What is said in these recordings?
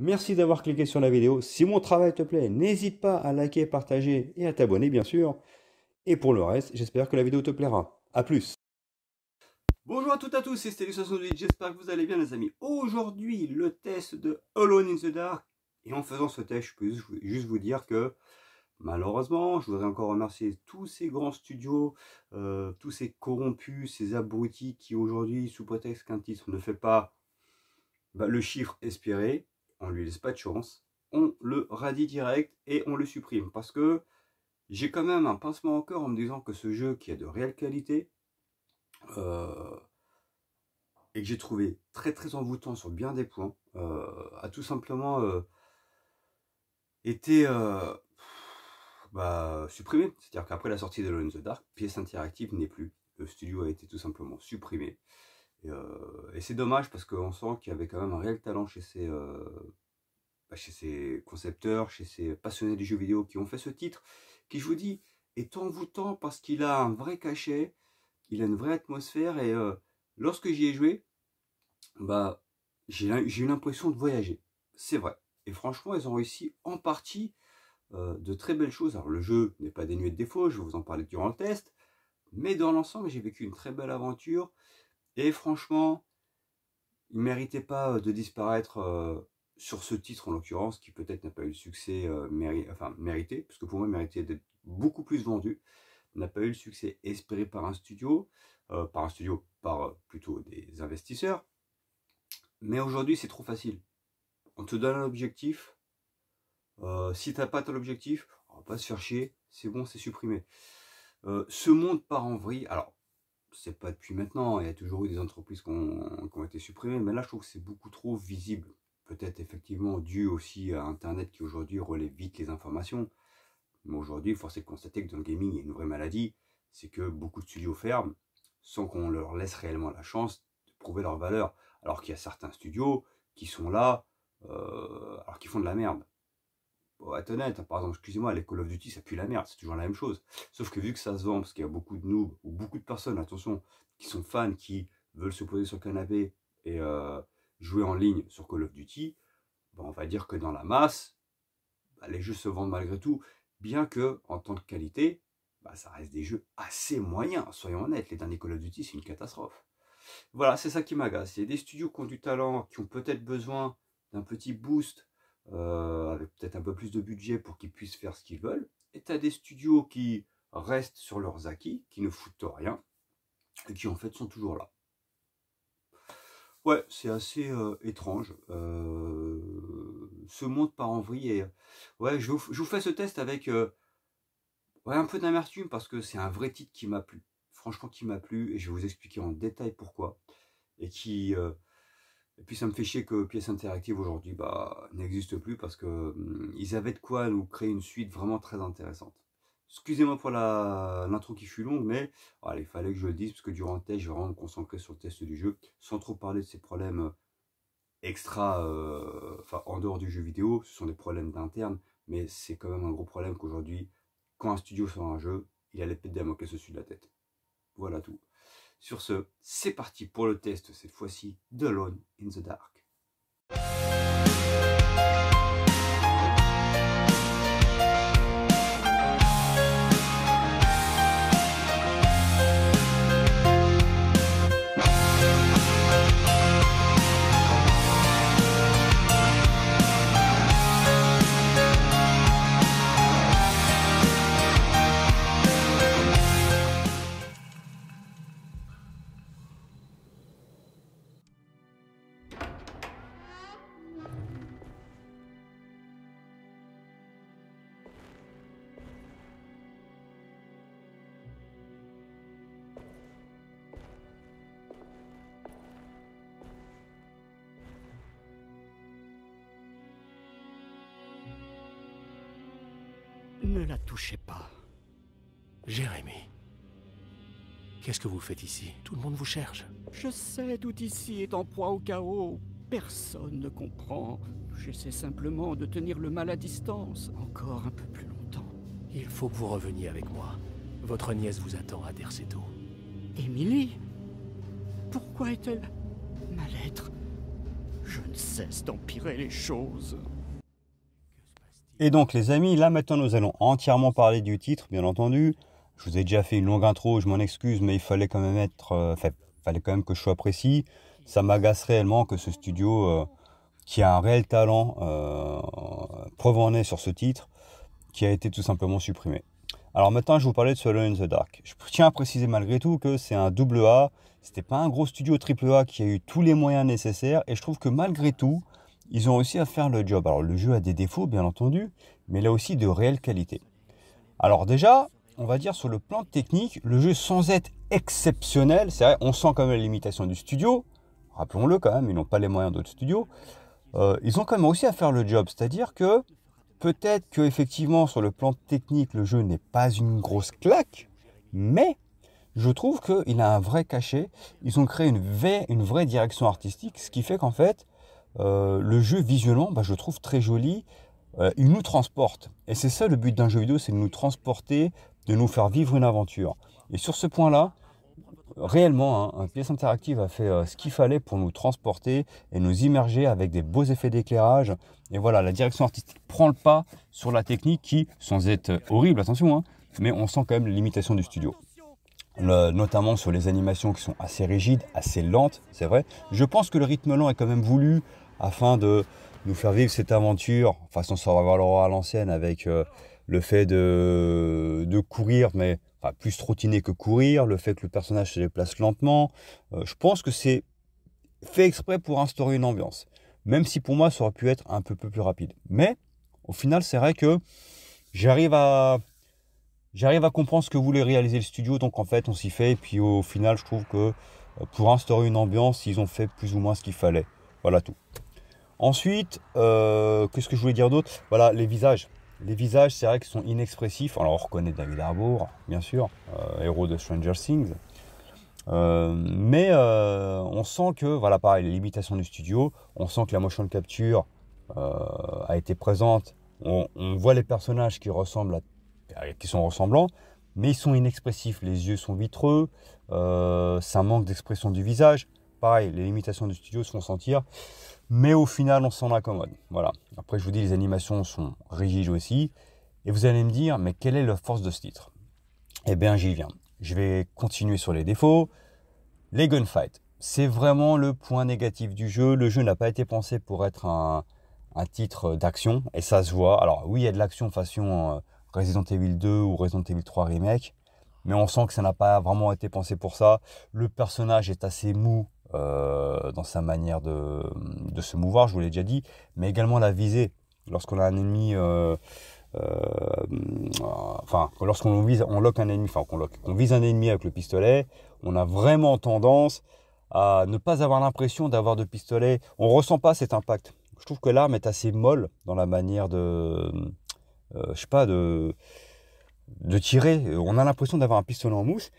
Merci d'avoir cliqué sur la vidéo. Si mon travail te plaît, n'hésite pas à liker, partager et à t'abonner, bien sûr. Et pour le reste, j'espère que la vidéo te plaira. A plus. Bonjour à toutes et à tous, c'est Stélus68, j'espère que vous allez bien les amis. Aujourd'hui, le test de Alone in the Dark. Et en faisant ce test, je peux juste vous dire que malheureusement, je voudrais encore remercier tous ces grands studios, tous ces corrompus, ces abrutis qui aujourd'hui, sous prétexte qu'un titre ne fait pas le chiffre espéré, on lui laisse pas de chance, on le radie direct et on le supprime. Parce que j'ai quand même un pincement au cœur en me disant que ce jeu qui a de réelle qualité, et que j'ai trouvé très très envoûtant sur bien des points, a tout simplement été supprimé. C'est-à-dire qu'après la sortie de Alone in the Dark, pièce interactive n'est plus. Le studio a été tout simplement supprimé. Et c'est dommage parce qu'on sent qu'il y avait quand même un réel talent chez ces concepteurs, chez ces passionnés du jeu vidéo qui ont fait ce titre, qui, je vous dis, est envoûtant parce qu'il a un vrai cachet, il a une vraie atmosphère, et lorsque j'y ai joué, j'ai eu l'impression de voyager. C'est vrai. Et franchement, ils ont réussi en partie de très belles choses. Alors le jeu n'est pas dénué de défauts, je vais vous en parler durant le test, mais dans l'ensemble, j'ai vécu une très belle aventure. Et franchement, il ne méritait pas de disparaître sur ce titre en l'occurrence, qui peut-être n'a pas eu le succès mérité, parce que pour moi, il méritait d'être beaucoup plus vendu. N'a pas eu le succès espéré par un studio, par plutôt des investisseurs. Mais aujourd'hui, c'est trop facile. On te donne un objectif. Si tu n'as pas ton objectif, on va pas se faire chier. C'est bon, c'est supprimé. Ce monde part en vrille. Alors, c'est pas depuis maintenant, il y a toujours eu des entreprises qui ont été supprimées, mais là je trouve que c'est beaucoup trop visible. Peut-être effectivement dû aussi à Internet qui aujourd'hui relaie vite les informations. Mais aujourd'hui, force est de constater que dans le gaming, il y a une vraie maladie, c'est que beaucoup de studios ferment sans qu'on leur laisse réellement la chance de prouver leur valeur. Alors qu'il y a certains studios qui sont là, alors qu'ils font de la merde. Pour être honnête, par exemple, excusez-moi, les Call of Duty, ça pue la merde, c'est toujours la même chose. Sauf que vu que ça se vend, parce qu'il y a beaucoup de noobs, ou beaucoup de personnes, attention, qui sont fans, qui veulent se poser sur le canapé et jouer en ligne sur Call of Duty, on va dire que dans la masse, les jeux se vendent malgré tout, bien que, en tant que qualité, ça reste des jeux assez moyens, soyons honnêtes. Les derniers Call of Duty, c'est une catastrophe. Voilà, c'est ça qui m'agace. Il y a des studios qui ont du talent, qui ont peut-être besoin d'un petit boost, avec peut-être un peu plus de budget pour qu'ils puissent faire ce qu'ils veulent. Et tu as des studios qui restent sur leurs acquis, qui ne foutent rien, et qui en fait sont toujours là. Ouais, c'est assez étrange. Ce monde part en vrille. Et ouais, je vous fais ce test avec un peu d'amertume, parce que c'est un vrai titre qui m'a plu. Franchement, qui m'a plu, et je vais vous expliquer en détail pourquoi. Et puis ça me fait chier que Pièce Interactive aujourd'hui n'existe plus, parce que ils avaient de quoi nous créer une suite vraiment très intéressante. Excusez-moi pour l'intro qui fut longue, mais il fallait que je le dise, parce que durant le test, je vais vraiment me concentrer sur le test du jeu, sans trop parler de ces problèmes extra, en dehors du jeu vidéo. Ce sont des problèmes d'interne, mais c'est quand même un gros problème qu'aujourd'hui, quand un studio sort un jeu, il a l'épée de Damoclès au-dessus de la tête. Voilà tout. Sur ce, c'est parti pour le test, cette fois-ci, d'Alone in the Dark. Ne la touchez pas. Jérémy. Qu'est-ce que vous faites ici? Tout le monde vous cherche. Je sais, tout ici est en proie au chaos. Personne ne comprend. J'essaie simplement de tenir le mal à distance, encore un peu plus longtemps. Il faut que vous reveniez avec moi. Votre nièce vous attend à Derceto. Émilie? Pourquoi est-elle... Ma lettre? Je Je ne cesse d'empirer les choses. Et donc les amis, là maintenant nous allons entièrement parler du titre, bien entendu. Je vous ai déjà fait une longue intro, je m'en excuse, mais il fallait quand même fallait quand même que je sois précis. Ça m'agace réellement que ce studio, qui a un réel talent, preuve en est sur ce titre, qui a été tout simplement supprimé. Alors maintenant, je vais vous parler de ce Alone in the Dark. Je tiens à préciser malgré tout que c'est un double A. C'était pas un gros studio triple A qui a eu tous les moyens nécessaires. Et je trouve que malgré tout, ils ont réussi à faire le job. Alors le jeu a des défauts, bien entendu, mais il a aussi de réelles qualités. Alors déjà, on va dire sur le plan technique, le jeu sans être exceptionnel, c'est vrai, on sent quand même la limitation du studio. Rappelons-le quand même, ils n'ont pas les moyens d'autres studios. Ils ont quand même réussi à faire le job. C'est-à-dire que peut-être qu'effectivement, sur le plan technique, le jeu n'est pas une grosse claque, mais je trouve qu'il a un vrai cachet. Ils ont créé une vraie direction artistique, ce qui fait qu'en fait, le jeu, visuellement, je le trouve très joli. Il nous transporte. Et c'est ça le but d'un jeu vidéo, c'est de nous transporter, de nous faire vivre une aventure. Et sur ce point-là, réellement, hein, PS Interactive a fait ce qu'il fallait pour nous transporter et nous immerger avec des beaux effets d'éclairage. Et voilà, la direction artistique prend le pas sur la technique qui, sans être horrible, attention, hein, mais on sent quand même les limitations du studio. Notamment sur les animations qui sont assez rigides, assez lentes, c'est vrai. Je pense que le rythme lent est quand même voulu afin de nous faire vivre cette aventure façon Survival Horror à l'ancienne, avec le fait de courir, mais enfin, plus trottiner que courir, le fait que le personnage se déplace lentement. Je pense que c'est fait exprès pour instaurer une ambiance. Même si pour moi, ça aurait pu être un peu plus rapide. Mais au final, c'est vrai que j'arrive à comprendre ce que voulait réaliser le studio. Donc en fait, on s'y fait. Et puis au final, je trouve que pour instaurer une ambiance, ils ont fait plus ou moins ce qu'il fallait. Voilà tout. Ensuite, qu'est-ce que je voulais dire d'autre? Voilà, les visages. Les visages, c'est vrai qu'ils sont inexpressifs. Alors, on reconnaît David Harbour, bien sûr, héros de Stranger Things. Mais on sent que, voilà, pareil, les limitations du studio. On sent que la motion capture a été présente. On voit les personnages qui sont ressemblants, mais ils sont inexpressifs. Les yeux sont vitreux. Ça manque d'expression du visage. Pareil, les limitations du studio se font sentir. Mais au final, on s'en accommode. Voilà. Après, je vous dis, les animations sont rigides aussi. Et vous allez me dire, mais quelle est la force de ce titre? Eh bien, j'y viens. Je vais continuer sur les défauts. Les gunfights, c'est vraiment le point négatif du jeu. Le jeu n'a pas été pensé pour être un titre d'action. Et ça se voit. Alors oui, il y a de l'action façon Resident Evil 2 ou Resident Evil 3 Remake. Mais on sent que ça n'a pas vraiment été pensé pour ça. Le personnage est assez mou. Dans sa manière de se mouvoir, je vous l'ai déjà dit, mais également la visée. Lorsqu'on a un ennemi, lorsqu'on vise, on lock un ennemi, qu'on vise un ennemi avec le pistolet, on a vraiment tendance à ne pas avoir l'impression d'avoir de pistolet. On ressent pas cet impact. Je trouve que l'arme est assez molle dans la manière de tirer. On a l'impression d'avoir un pistolet en mousse.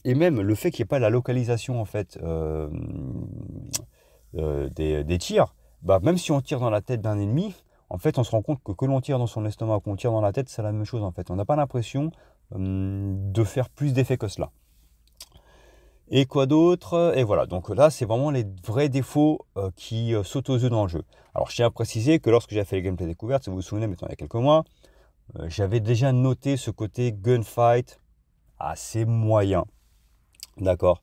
Et même le fait qu'il n'y ait pas la localisation en fait des tirs, même si on tire dans la tête d'un ennemi, en fait on se rend compte que l'on tire dans son estomac ou qu'on tire dans la tête, c'est la même chose en fait. On n'a pas l'impression de faire plus d'effet que cela. Et quoi d'autre? Et voilà, donc là c'est vraiment les vrais défauts qui sautent aux yeux dans le jeu. Alors je tiens à préciser que lorsque j'ai fait les gameplay découvertes, si vous vous souvenez, maintenant il y a quelques mois, j'avais déjà noté ce côté gunfight assez moyen. D'accord,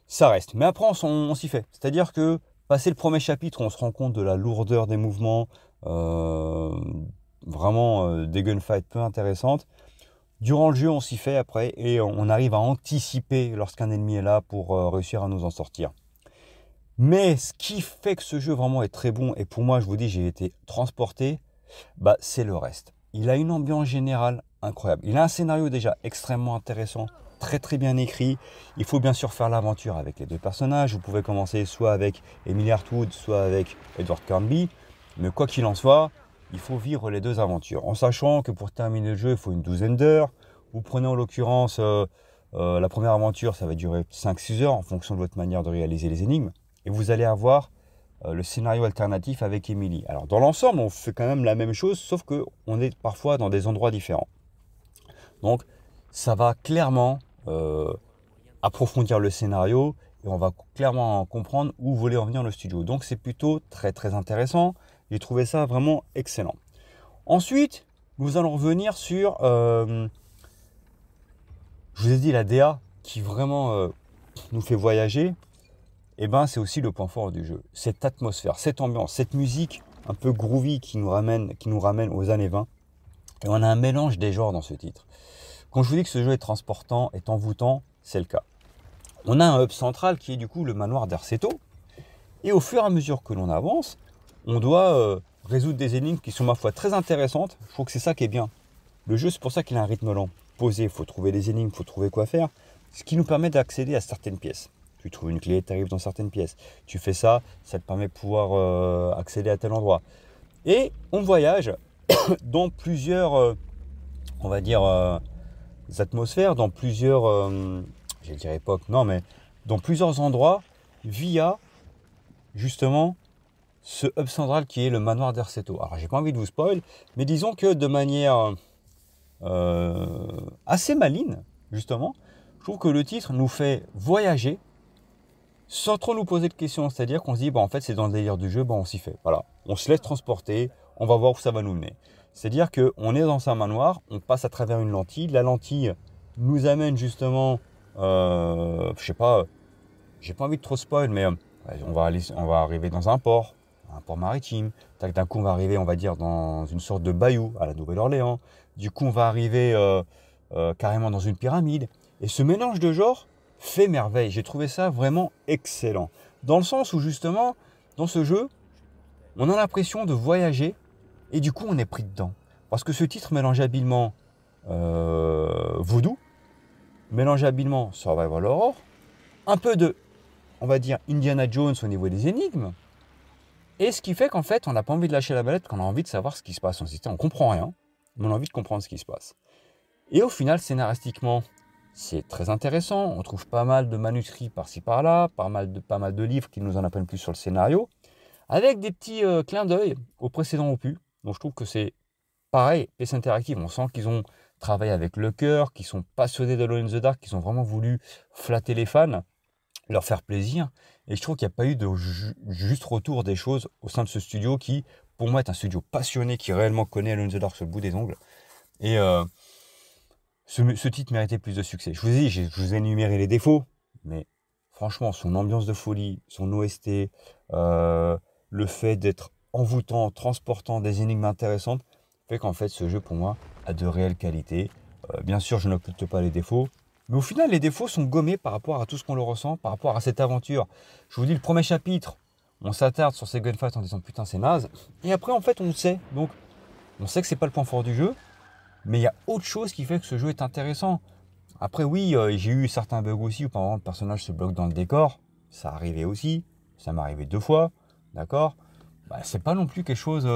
ça reste. Mais après, on s'y fait. C'est-à-dire que, passé le premier chapitre, on se rend compte de la lourdeur des mouvements, vraiment des gunfights peu intéressantes. Durant le jeu, on s'y fait après et on arrive à anticiper lorsqu'un ennemi est là pour réussir à nous en sortir. Mais ce qui fait que ce jeu vraiment est très bon, et pour moi, je vous dis, j'ai été transporté, c'est le reste. Il a une ambiance générale incroyable. Il a un scénario déjà extrêmement intéressant. Très bien écrit. Il faut bien sûr faire l'aventure avec les deux personnages. Vous pouvez commencer soit avec Emily Hartwood, soit avec Edward Carnby. Mais quoi qu'il en soit, il faut vivre les deux aventures. En sachant que pour terminer le jeu, il faut une 12aine d'heures. Vous prenez en l'occurrence la première aventure, ça va durer 5-6 heures en fonction de votre manière de réaliser les énigmes. Et vous allez avoir le scénario alternatif avec Emily. Alors dans l'ensemble, on fait quand même la même chose, sauf qu'on est parfois dans des endroits différents. Donc ça va clairement approfondir le scénario et on va clairement comprendre où voulait en venir le studio. Donc c'est plutôt très très intéressant. J'ai trouvé ça vraiment excellent. Ensuite, nous allons revenir sur, je vous ai dit, la DA qui vraiment nous fait voyager. Et ben c'est aussi le point fort du jeu. Cette atmosphère, cette ambiance, cette musique un peu groovy qui nous ramène aux années 20. Et on a un mélange des genres dans ce titre. Quand je vous dis que ce jeu est transportant, est envoûtant, c'est le cas. On a un hub central qui est du coup le manoir d'Erceto. Et au fur et à mesure que l'on avance, on doit résoudre des énigmes qui sont ma foi très intéressantes. Je trouve que c'est ça qui est bien. Le jeu, c'est pour ça qu'il a un rythme lent. Posé, il faut trouver des énigmes, il faut trouver quoi faire. Ce qui nous permet d'accéder à certaines pièces. Tu trouves une clé, tu arrives dans certaines pièces. Tu fais ça, ça te permet de pouvoir accéder à tel endroit. Et on voyage dans plusieurs, on va dire, atmosphères, dans plusieurs, je vais dire époques, non mais dans plusieurs endroits via justement ce hub central qui est le manoir d'Erceto. Alors j'ai pas envie de vous spoil, mais disons que de manière assez maligne, justement, je trouve que le titre nous fait voyager sans trop nous poser de questions. C'est-à-dire qu'on se dit, en fait, c'est dans le délire du jeu, on s'y fait. Voilà, on se laisse transporter, on va voir où ça va nous mener. C'est-à-dire qu'on est dans un manoir, on passe à travers une lentille. La lentille nous amène justement, je sais pas, j'ai pas envie de trop spoil, mais on va arriver dans un port maritime. D'un coup, on va arriver, on va dire, dans une sorte de bayou à la Nouvelle-Orléans. Du coup, on va arriver carrément dans une pyramide. Et ce mélange de genres fait merveille. J'ai trouvé ça vraiment excellent. Dans le sens où, justement, dans ce jeu, on a l'impression de voyager et du coup, on est pris dedans. Parce que ce titre mélange habilement Voodoo, mélange habilement Survival Horror, un peu de, on va dire, Indiana Jones au niveau des énigmes. Et ce qui fait qu'en fait, on n'a pas envie de lâcher la manette, qu'on a envie de savoir ce qui se passe. On ne comprend rien, mais on a envie de comprendre ce qui se passe. Et au final, scénaristiquement, c'est très intéressant. On trouve pas mal de manuscrits par-ci par-là, pas mal de livres qui nous en apprennent plus sur le scénario, avec des petits clins d'œil au précédent opus. Donc je trouve que c'est pareil, PC Interactive, on sent qu'ils ont travaillé avec le cœur, qu'ils sont passionnés d'Alone in the Dark, qu'ils ont vraiment voulu flatter les fans, leur faire plaisir. Et je trouve qu'il n'y a pas eu de juste retour des choses au sein de ce studio qui, pour moi, est un studio passionné qui réellement connaît Alone in the Dark sur le bout des ongles. Et ce titre méritait plus de succès. Je vous ai dit, je vous ai énuméré les défauts, mais franchement, son ambiance de folie, son OST, le fait d'être envoûtant, transportant des énigmes intéressantes, fait qu'en fait, ce jeu, pour moi, a de réelles qualités. Bien sûr, je n'occulte pas les défauts, mais au final, les défauts sont gommés par rapport à tout ce qu'on le ressent, par rapport à cette aventure. Je vous dis, le premier chapitre, on s'attarde sur ces gunfights en disant putain, c'est naze. Et après, en fait, on le sait. Donc, on sait que c'est pas le point fort du jeu, mais il y a autre chose qui fait que ce jeu est intéressant. Après, oui, j'ai eu certains bugs aussi où par exemple, le personnage se bloque dans le décor. Ça arrivait aussi. Ça m'est arrivé 2 fois. D'accord ? C'est pas non plus quelque chose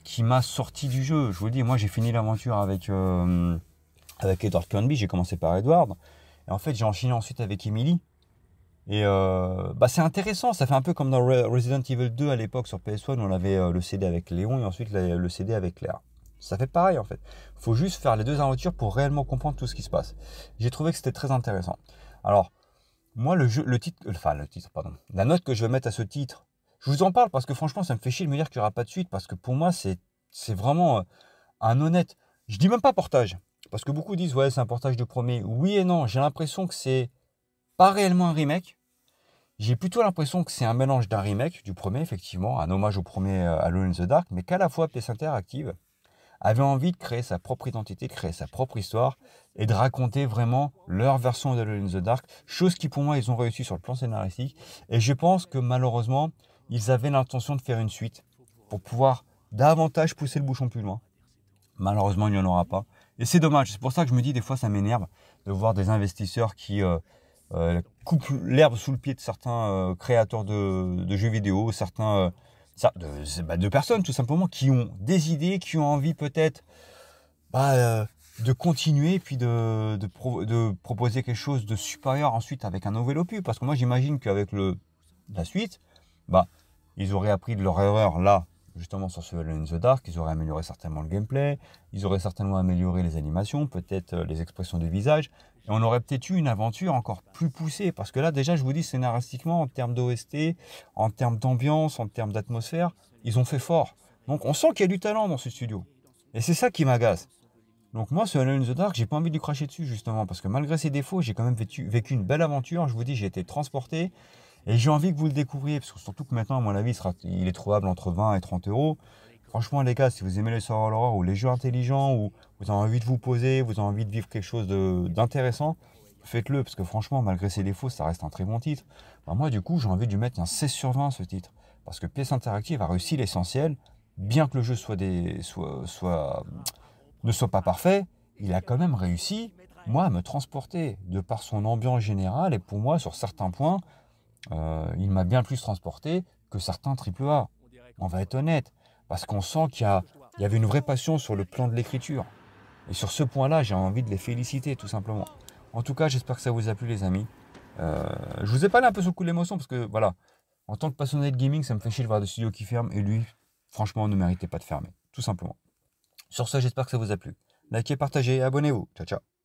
qui m'a sorti du jeu. Je vous le dis, moi, j'ai fini l'aventure avec Edward Kernby. J'ai commencé par Edward. Et en fait, j'ai enchaîné ensuite avec Emily. Et c'est intéressant. Ça fait un peu comme dans Resident Evil 2 à l'époque sur PS1 où on avait le CD avec Léon et ensuite le CD avec Claire. Ça fait pareil en fait. Il faut juste faire les 2 aventures pour réellement comprendre tout ce qui se passe. J'ai trouvé que c'était très intéressant. Alors, moi, la note que je vais mettre à ce titre, je vous en parle parce que franchement, ça me fait chier de me dire qu'il n'y aura pas de suite parce que pour moi, c'est vraiment un honnête. Je dis même pas portage parce que beaucoup disent ouais, c'est un portage du premier. Oui et non, j'ai l'impression que c'est pas réellement un remake. J'ai plutôt l'impression que c'est un mélange d'un remake du premier, effectivement, un hommage au premier Alone in the Dark, mais qu'à la fois PC Interactive avait envie de créer sa propre identité, de créer sa propre histoire et de raconter vraiment leur version de Alone in the Dark, chose qui pour moi ils ont réussi sur le plan scénaristique. Et je pense que malheureusement, ils avaient l'intention de faire une suite pour pouvoir davantage pousser le bouchon plus loin. Malheureusement, il n'y en aura pas. Et c'est dommage, c'est pour ça que je me dis des fois ça m'énerve de voir des investisseurs qui coupent l'herbe sous le pied de certains créateurs de jeux vidéo, certains... de personnes tout simplement qui ont des idées, qui ont envie peut-être de continuer puis de proposer quelque chose de supérieur ensuite avec un nouvel opus. Parce que moi j'imagine qu'avec la suite, ils auraient appris de leur erreur là, justement sur ce Alone in the Dark, ils auraient amélioré certainement le gameplay, ils auraient certainement amélioré les animations, peut-être les expressions de visage. Et on aurait peut-être eu une aventure encore plus poussée. Parce que là, déjà, je vous dis, scénaristiquement, en termes d'OST, en termes d'ambiance, en termes d'atmosphère, ils ont fait fort. Donc on sent qu'il y a du talent dans ce studio. Et c'est ça qui m'agace. Donc moi, ce Alone in the Dark, j'ai pas envie de lui cracher dessus, justement. Parce que malgré ses défauts, j'ai quand même vécu une belle aventure. Je vous dis, j'ai été transporté. Et j'ai envie que vous le découvriez. Parce que surtout que maintenant, à mon avis, il est trouvable entre 20 et 30 euros. Franchement, les gars, si vous aimez les survival horror ou les jeux intelligents, ou vous avez envie de vous poser, vous avez envie de vivre quelque chose d'intéressant, faites-le. Parce que franchement, malgré ses défauts, ça reste un très bon titre. Ben, moi, du coup, j'ai envie de lui mettre un 16 sur 20 ce titre. Parce que Pièce Interactive a réussi l'essentiel. Bien que le jeu ne soit pas parfait, il a quand même réussi, moi, à me transporter de par son ambiance générale. Et pour moi, sur certains points, il m'a bien plus transporté que certains AAA. On va être honnête. Parce qu'on sent il y avait une vraie passion sur le plan de l'écriture. Et sur ce point-là, j'ai envie de les féliciter, tout simplement. En tout cas, j'espère que ça vous a plu, les amis. Je vous ai parlé un peu sur le coup de l'émotion, parce que, voilà, en tant que passionné de gaming, ça me fait chier de voir des studios qui ferment, et lui, franchement, ne méritait pas de fermer, tout simplement. Sur ce, j'espère que ça vous a plu. Likez, partagez, abonnez-vous. Ciao, ciao.